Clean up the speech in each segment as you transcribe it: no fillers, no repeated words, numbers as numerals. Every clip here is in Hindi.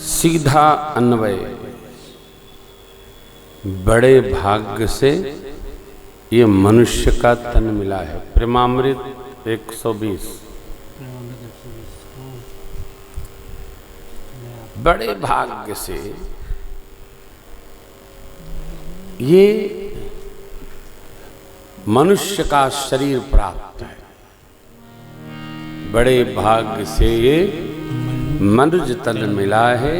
सीधा अन्वय, बड़े भाग्य से ये मनुष्य का तन मिला है। प्रेमामृत 120। बड़े भाग्य से ये मनुष्य का शरीर प्राप्त है। बड़े भाग्य से ये मनुज तन मिला है।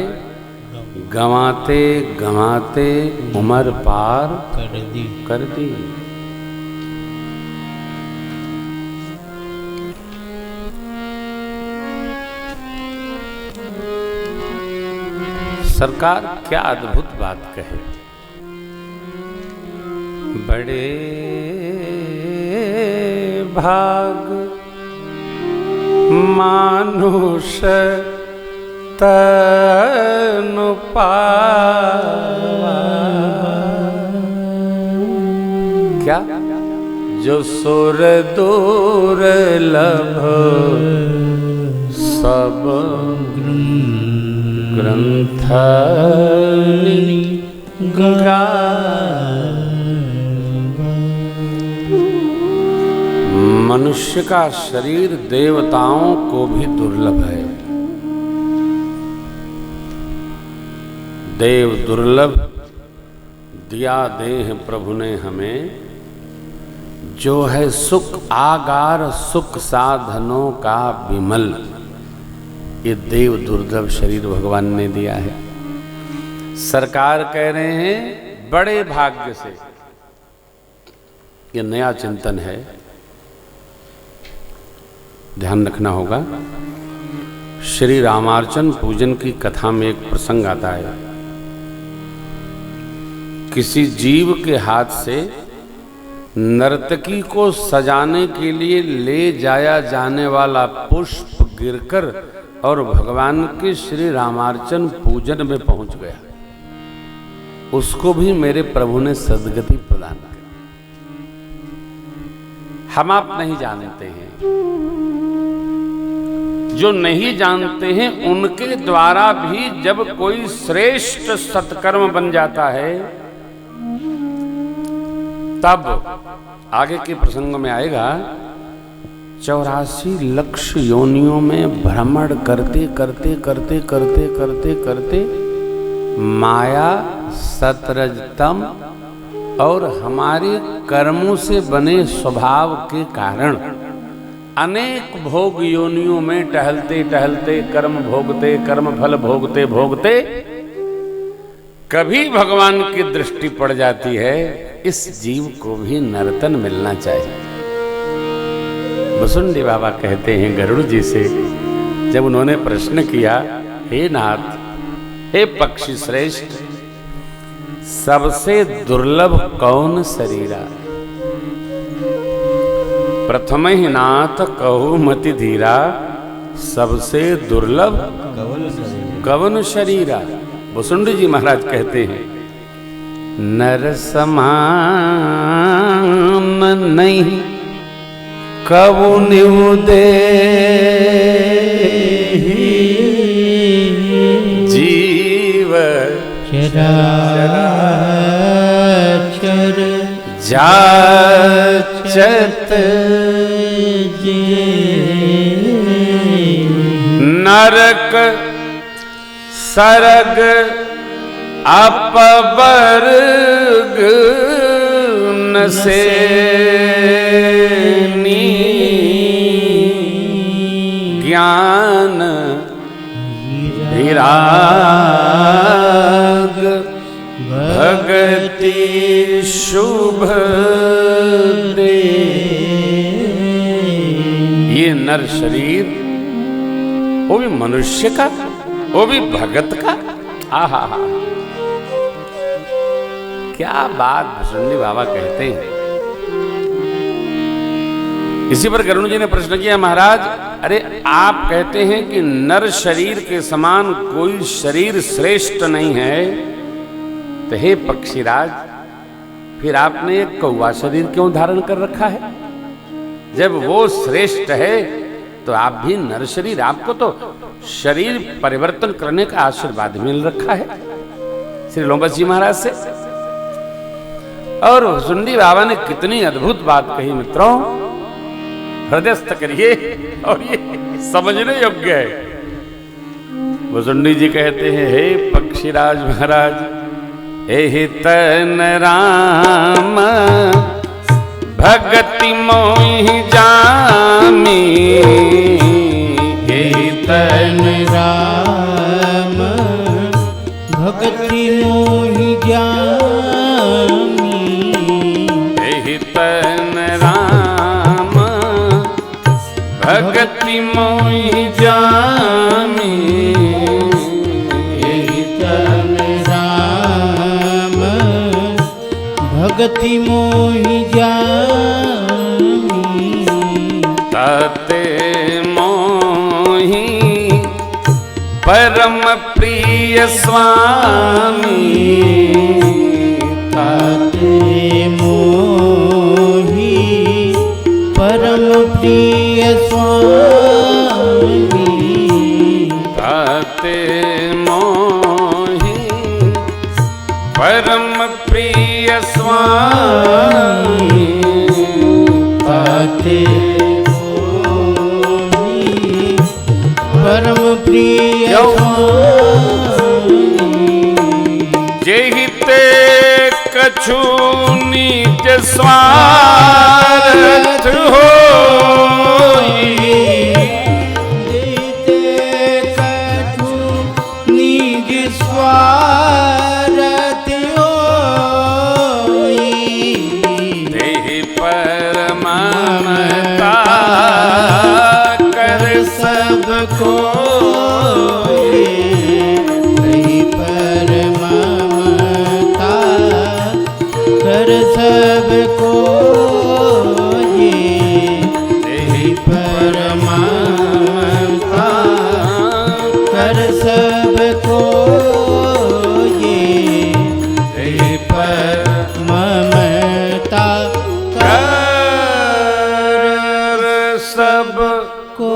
गंवाते गंवाते उम्र पार कर दी। सरकार क्या अद्भुत बात कहे। बड़े भाग मानुष तनु पावा, क्या जो सुर दुर्लभ सब ग्रंथ मनुष्य का शरीर देवताओं को भी दुर्लभ है। देव दुर्लभ दिया देह प्रभु ने हमें, जो है सुख आगार सुख साधनों का विमल। ये देव दुर्लभ शरीर भगवान ने दिया है। सरकार कह रहे हैं बड़े भाग्य से। ये नया चिंतन है, ध्यान रखना होगा। श्री रामार्चन पूजन की कथा में एक प्रसंग आता है। किसी जीव के हाथ से नर्तकी को सजाने के लिए ले जाया जाने वाला पुष्प गिरकर और भगवान के श्री रामार्चन पूजन में पहुंच गया। उसको भी मेरे प्रभु ने सद्गति प्रदान की। हम आप नहीं जानते हैं, जो नहीं जानते हैं उनके द्वारा भी जब कोई श्रेष्ठ सत्कर्म बन जाता है, तब आगे के प्रसंग में आएगा 84 लक्ष योनियों में भ्रमण करते करते करते करते करते करते माया सतरजतम और हमारे कर्मों से बने स्वभाव के कारण अनेक भोग योनियों में टहलते टहलते कर्म भोगते कर्म फल भोगते भोगते कभी भगवान की दृष्टि पड़ जाती है। इस जीव को भी नर्तन मिलना चाहिए। वसुंडी बाबा कहते हैं गरुड़ जी से, जब उन्होंने प्रश्न किया, हे नाथ, हे पक्षी श्रेष्ठ, सबसे दुर्लभ कौन शरीरा? प्रथम ही नाथ कहु मति धीरा, सबसे दुर्लभ कवन शरीरा? वसुंडी जी महाराज कहते हैं, नर समान नहीं कबू निउ दे जीव चराचर जाचत नरक सरग अपवर्ग न से ज्ञान विराग भक्ति शुभ दे। ये नर शरीर, वो भी मनुष्य का, वो भी भगत का। आहा, क्या बात भुसुंडी बाबा कहते हैं। इसी पर गरुड़ जी ने प्रश्न किया, महाराज, अरे आप कहते हैं कि नर शरीर के समान कोई शरीर श्रेष्ठ नहीं है, तो हे पक्षीराज, फिर आपने एक कौवा शरीर क्यों धारण कर रखा है? जब वो श्रेष्ठ है तो आप भी नर शरीर, आपको तो शरीर परिवर्तन करने का आशीर्वाद मिल रखा है श्री लोमबस जी महाराज से। और सुंडी बाबा ने कितनी अद्भुत बात कही मित्रों, हृदयस्थ करिए और ये समझने योग्य है। वसुंडी जी कहते हैं, हे पक्षीराज महाराज, हे तन राम भगति मोहि जामी, हे तन राम भगति मोहि जामी, हे तन राम भगति मोहि जामी, हे तन राम भगति मोहि जामी, ताते मोहि परम प्रिय स्वामी, ताते मोहि परम प्रिय स्वामी, ताते मोहि परम प्रिय स्वामी, ताते मोहि परम प्रिय स्वामी, जेहि ते कछु निज स्वार्थ होई, देते कछु निज स्वार्थ होई, तेहि पर ममता कर सबको, तेहि पर ममता कर सबको, तेहि पर ममता कर सबको, तेहि पर ममता कर सब को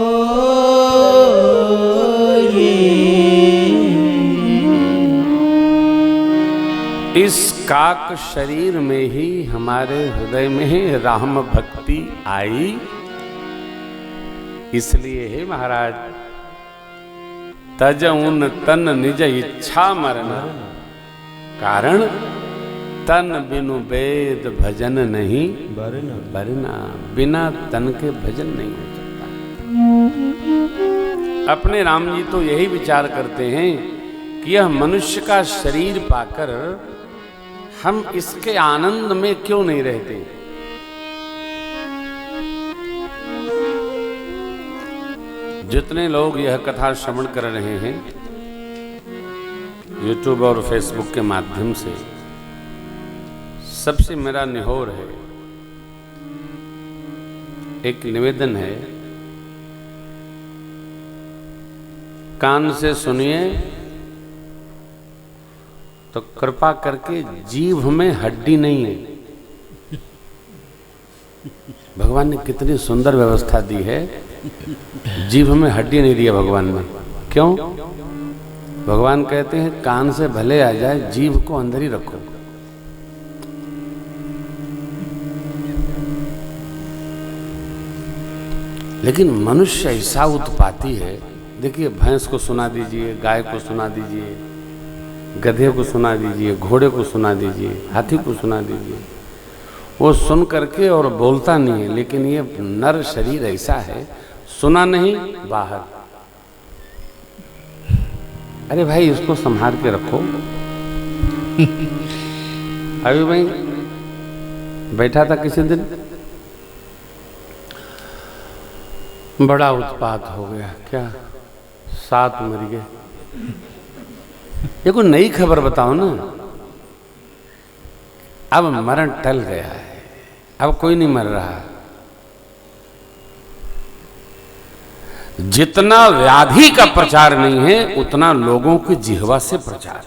इस काक शरीर में ही हमारे हृदय में ही राम भक्ति आई। इसलिए हे महाराज, तज उन तन निज इच्छा मरना, कारण तन बिनु वेद भजन नहीं बरना, बिना तन के भजन नहीं हो सकता। अपने राम जी तो यही विचार करते हैं कि यह मनुष्य का शरीर पाकर हम इसके आनंद में क्यों नहीं रहते। जितने लोग यह कथा श्रवण कर रहे हैं यूट्यूब और फेसबुक के माध्यम से, सबसे मेरा निहोर है, एक निवेदन है, कान से सुनिए तो कृपा करके जीभ में हड्डी नहीं है। भगवान ने कितनी सुंदर व्यवस्था दी है, जीभ में हड्डी नहीं दिया भगवान ने। क्यों? भगवान कहते हैं कान से भले आ जाए, जीभ को अंदर ही रखो। लेकिन मनुष्य ऐसा उत्पाती है, देखिए भैंस को सुना दीजिए, गाय को सुना दीजिए, गधे को सुना दीजिए, घोड़े को सुना दीजिए, हाथी को सुना दीजिए, वो सुन करके और बोलता नहीं है। लेकिन ये नर शरीर ऐसा है, सुना नहीं बाहर। अरे भाई इसको संभाल के रखो। अभी भाई बैठा था किसी दिन, बड़ा उत्पात हो गया। क्या? 7 मर गए। ये कोई नई खबर बताओ ना। अब मरण टल गया है, अब कोई नहीं मर रहा। जितना व्याधि का प्रचार नहीं है, उतना लोगों की जिह्वा से प्रचार है।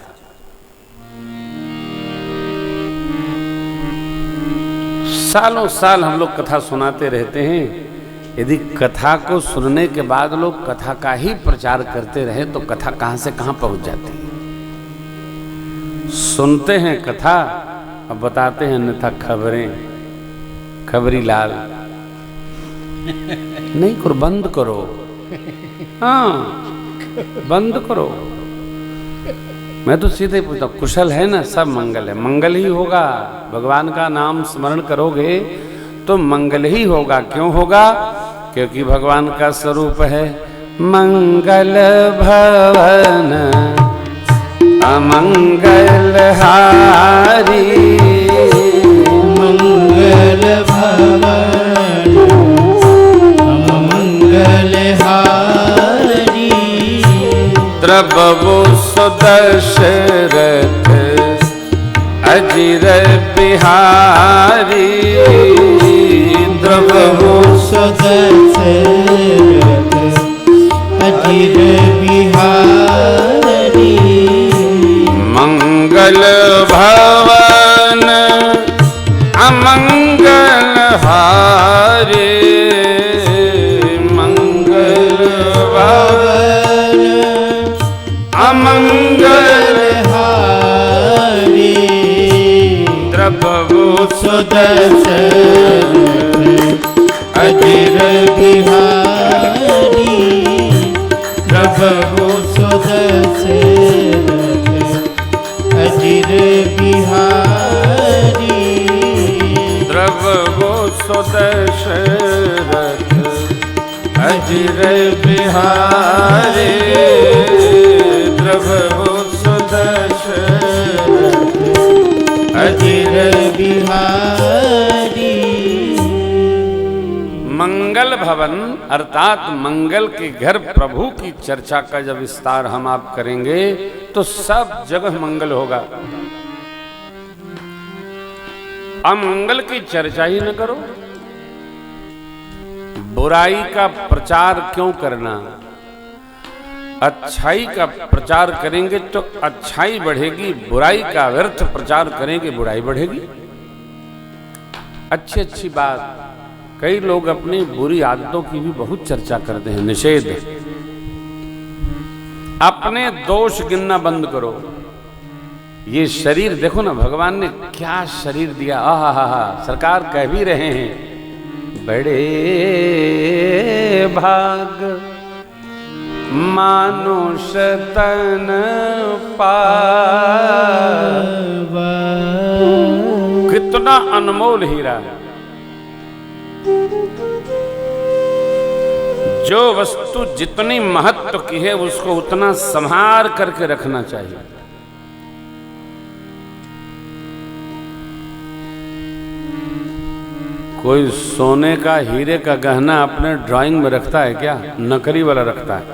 सालों साल हम लोग कथा सुनाते रहते हैं यदि कथा को सुनने के बाद लोग कथा का ही प्रचार करते रहे तो कथा कहां से कहां पहुंच जाती है। सुनते हैं कथा अब बताते हैं अन्यथा खबरें, खबरी लाल। नहीं करो, बंद करो, हाँ बंद करो। मैं तो सीधे पूछता हूं, कुशल है ना? सब मंगल है, मंगल ही होगा। भगवान का नाम स्मरण करोगे तो मंगल ही होगा। क्यों होगा? क्योंकि भगवान का स्वरूप है मंगल भवन अमंगल हारी। मंगल भवन अमंगल हारी। द्रवो सुदशरथ अजिर बिहारी। द्रवो सुदशरथ अजिर बिहारी। मंगल भवन अमंगल हारे। मंगल भवन अमंगल हारी। द्रवो सुदशरथ अजिर बिहारी। द्रवो सुदशरथ अजिर बिहारी। द्रवो सुदशरथ अजिर बिहारी। द्रवो सुदशरथ अजिर बिहारी। मंगल भवन अर्थात मंगल के घर प्रभु की चर्चा का जब विस्तार हम आप करेंगे तो सब जगह मंगल होगा। अमंगल की चर्चा ही न करो। बुराई का प्रचार क्यों करना? अच्छाई का प्रचार करेंगे तो अच्छाई बढ़ेगी, बुराई का व्यर्थ प्रचार करेंगे बुराई बढ़ेगी। अच्छी अच्छी बात, कई लोग अपनी बुरी आदतों की भी बहुत चर्चा करते हैं। निषेध, अपने दोष गिनना बंद करो। ये शरीर देखो ना, भगवान ने क्या शरीर दिया। आहा, सरकार कह भी रहे हैं बड़े भाग मानुष तन पावा। कितना अनमोल हीरा है। जो वस्तु जितनी महत्व की है उसको उतना संभाल करके रखना चाहिए। कोई सोने का हीरे का गहना अपने ड्राइंग में रखता है क्या? नकली वाला रखता है,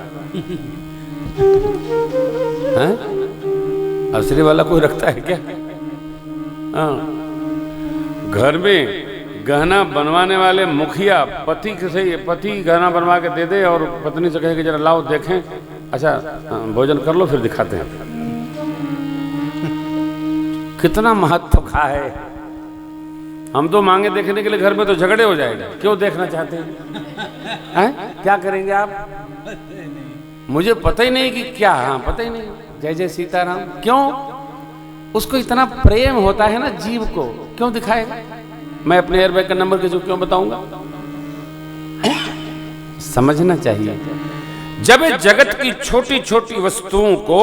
हैं? असली वाला कोई रखता है क्या? हाँ, घर में गहना बनवाने वाले मुखिया पति गहना बनवा के दे दे और पत्नी से कहे कि जरा लाओ देखें, अच्छा भोजन कर लो फिर दिखाते हैं। कितना महत्व का है। हम तो मांगे देखने के लिए घर में तो झगड़े हो जाएगा। क्यों देखना चाहते हैं? क्या करेंगे आप? मुझे पता ही नहीं कि क्या। हाँ, पता ही नहीं। जय जय सीताराम। क्यों? उसको इतना प्रेम होता है ना जीव को, क्यों दिखाएगा? मैं अपने एयरबैग का नंबर किसी को क्यों बताऊंगा? समझना चाहिए। जब जगत की छोटी छोटी वस्तुओं को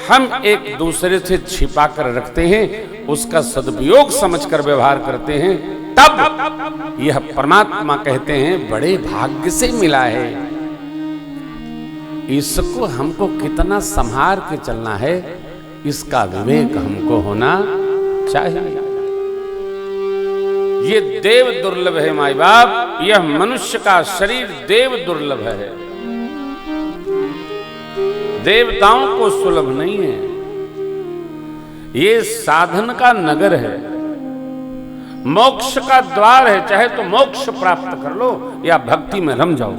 हम एक दूसरे से छिपा कर रखते हैं, उसका सदुपयोग समझकर व्यवहार करते हैं, तब यह परमात्मा कहते हैं बड़े भाग्य से मिला है। इसको हमको कितना संभाल के चलना है, इसका विवेक हमको होना चाहिए। ये देव दुर्लभ है माई बाप, यह मनुष्य का शरीर देव दुर्लभ है, देवताओं को सुलभ नहीं है। ये साधन का नगर है, मोक्ष का द्वार है। चाहे तो मोक्ष प्राप्त कर लो या भक्ति में रम जाओ।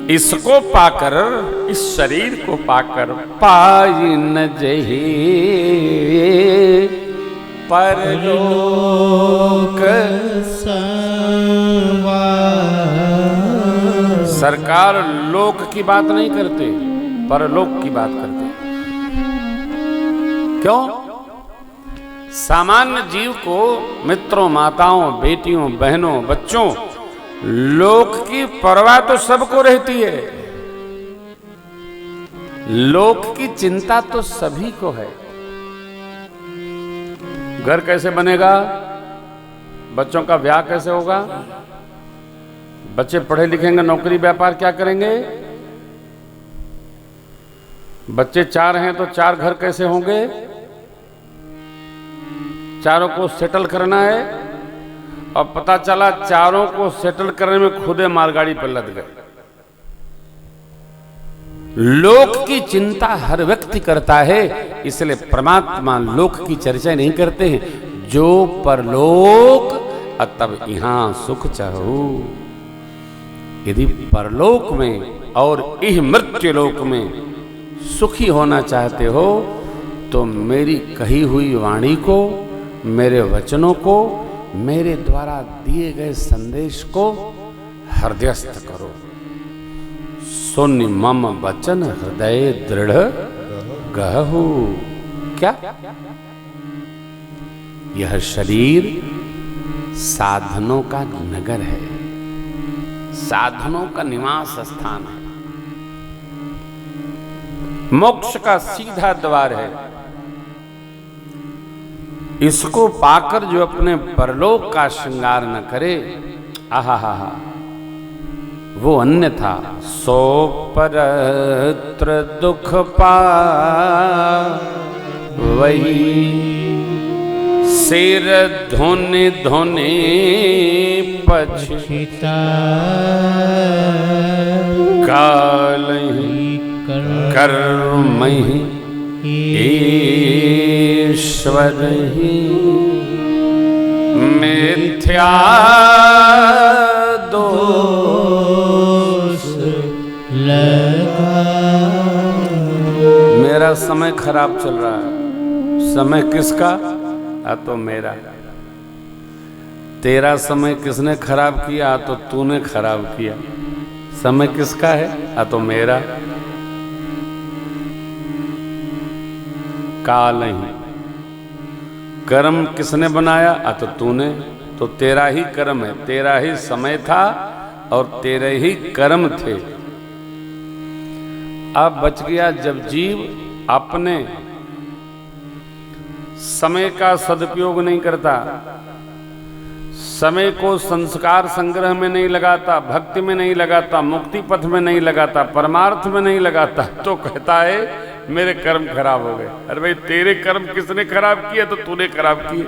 इसको पाकर, इस शरीर को पाकर पाई न जही परलोक सरकार लोक की बात नहीं करते, परलोक की बात करते। क्यों? सामान्य जीव को मित्रों, माताओं, बेटियों, बहनों, बच्चों, लोक की परवाह तो सबको रहती है। लोक की चिंता तो सभी को है। घर कैसे बनेगा, बच्चों का ब्याह कैसे होगा, बच्चे पढ़े लिखेंगे, नौकरी व्यापार क्या करेंगे, बच्चे 4 हैं तो 4 घर कैसे होंगे, चारों को सेटल करना है। और पता चला चारों को सेटल करने में खुदे मालगाड़ी पर लद गए। लोक की चिंता हर व्यक्ति करता है, इसलिए परमात्मा लोक की चर्चा नहीं करते हैं। जो परलोक तब यहां सुख चाहो। यदि परलोक में और इह मृत्यु लोक में सुखी होना चाहते हो तो मेरी कही हुई वाणी को, मेरे वचनों को, मेरे द्वारा दिए गए संदेश को हृदयस्थ करो। सुन मम वचन हृदय दृढ़ गहु। क्या? यह शरीर साधनों का नगर है, साधनों का निवास स्थान है, मोक्ष का सीधा द्वार है। इसको पाकर जो अपने परलोक का श्रृंगार न करे, आहा हा हा, वो अन्यथा सो परत्र दुख पावई। सिर धोने धोने पछिता कालहि कर्महि ईश्वर ही मिथ्या दोष लगा। मेरा समय खराब चल रहा है। समय किसका? तो मेरा। तेरा समय किसने खराब किया? तो तूने खराब किया। समय किसका है? तो मेरा। काल ही कर्म किसने बनाया? तो तूने। तो तेरा ही कर्म है, तेरा ही समय था और तेरे ही कर्म थे। अब बच गया जब जीव अपने समय का सदुपयोग नहीं करता, समय को संस्कार संग्रह में नहीं लगाता, भक्ति में नहीं लगाता, मुक्ति पथ में नहीं लगाता, परमार्थ में नहीं लगाता, तो कहता है मेरे कर्म खराब हो गए। अरे भाई, तेरे कर्म किसने खराब किए? तो तूने खराब किए।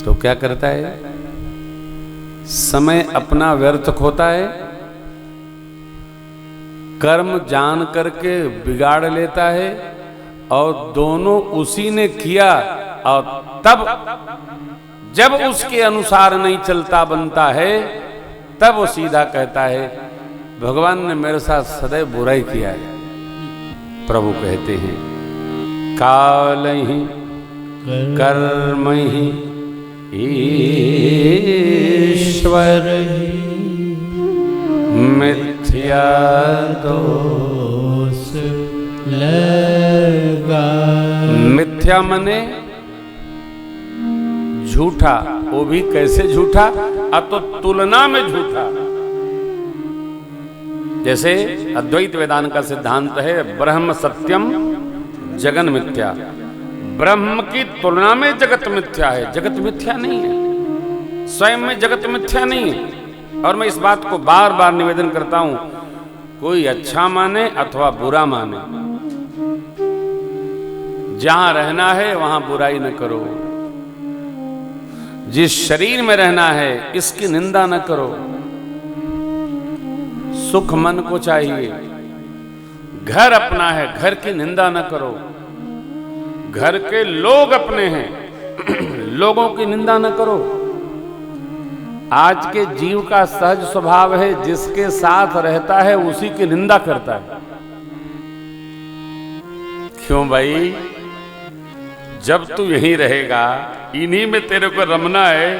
तो क्या करता है? समय अपना व्यर्थ खोता है, कर्म जान करके बिगाड़ लेता है, और दोनों उसी ने किया। और तब जब उसके अनुसार नहीं चलता बनता है, तब वो सीधा कहता है भगवान ने मेरे साथ सदैव बुराई किया है। प्रभु कहते हैं काल ही कर्म ही ईश्वर ही मिथ्या दोष लगा। मिथ्या मने झूठा। वो भी कैसे झूठा? तो तुलना में झूठा। जैसे अद्वैत वेदांत का सिद्धांत है ब्रह्म सत्यम जगन मिथ्या। ब्रह्म की तुलना में जगत मिथ्या है, जगत मिथ्या नहीं है। स्वयं में जगत मिथ्या नहीं है। और मैं इस बात को बार बार निवेदन करता हूं, कोई अच्छा माने अथवा बुरा माने, जहां रहना है वहां बुराई न करो। जिस शरीर में रहना है इसकी निंदा न करो। सुख मन को चाहिए। घर अपना है, घर की निंदा न करो। घर के लोग अपने हैं, लोगों की निंदा न करो। आज के जीव का सहज स्वभाव है, जिसके साथ रहता है उसी की निंदा करता है। क्यों भाई? जब तू यहीं रहेगा, इन्हीं में तेरे को रमना है,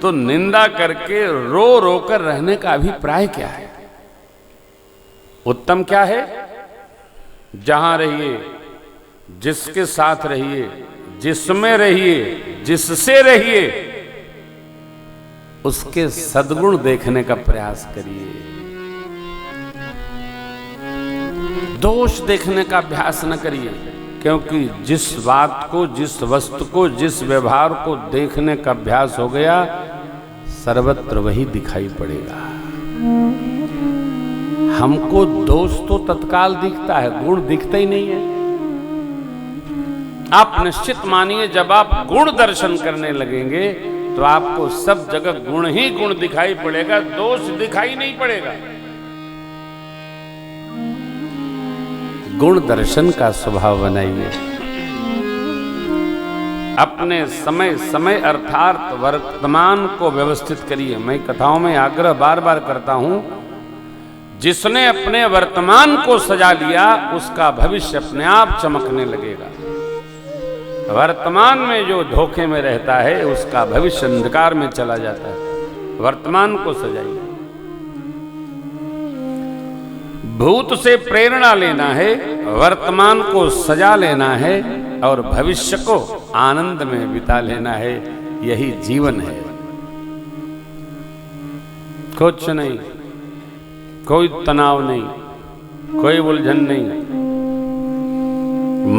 तो निंदा करके रो रो कर रहने का अभिप्राय क्या है? उत्तम क्या है? जहां रहिए, जिसके साथ रहिए, जिसमें रहिए, जिससे रहिए, उसके सद्गुण देखने का प्रयास करिए। दोष देखने का अभ्यास न करिए, क्योंकि जिस बात को, जिस वस्तु को, जिस व्यवहार को देखने का अभ्यास हो गया, सर्वत्र वही दिखाई पड़ेगा। हमको दोष तो तत्काल दिखता है, गुण दिखता ही नहीं है। आप निश्चित मानिए, जब आप गुण दर्शन करने लगेंगे तो आपको सब जगह गुण ही गुण दिखाई पड़ेगा, दोष दिखाई नहीं पड़ेगा। गुण दर्शन का स्वभाव बनाइए। अपने समय समय अर्थात वर्तमान को व्यवस्थित करिए। मैं कथाओं में आग्रह बार बार करता हूं, जिसने अपने वर्तमान को सजा लिया, उसका भविष्य अपने आप चमकने लगेगा। वर्तमान में जो धोखे में रहता है, उसका भविष्य अंधकार में चला जाता है। वर्तमान को सजाइए। भूत से प्रेरणा लेना है, वर्तमान को सजा लेना है और भविष्य को आनंद में बिता लेना है। यही जीवन है, कुछ नहीं, कोई तनाव नहीं, कोई उलझन नहीं।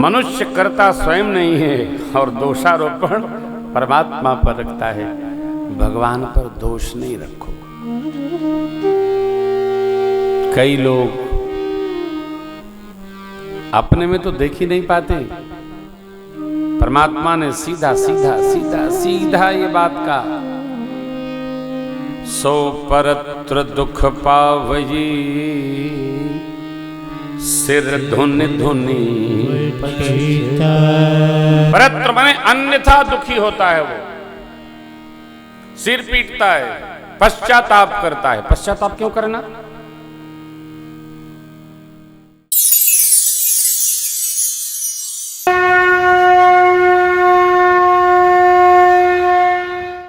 मनुष्य करता स्वयं नहीं है और दोषारोपण परमात्मा पर रखता है। भगवान पर दोष नहीं रखो। कई लोग अपने में तो देख ही नहीं पाते। परमात्मा ने सीधा सीधा सीधा सीधा ये बात का, सो परत्र दुख पावई, सिर धुनि धुनि परत्र माने अन्यथा दुखी होता है, वो सिर पीटता है, पश्चाताप करता है। पश्चाताप क्यों करना?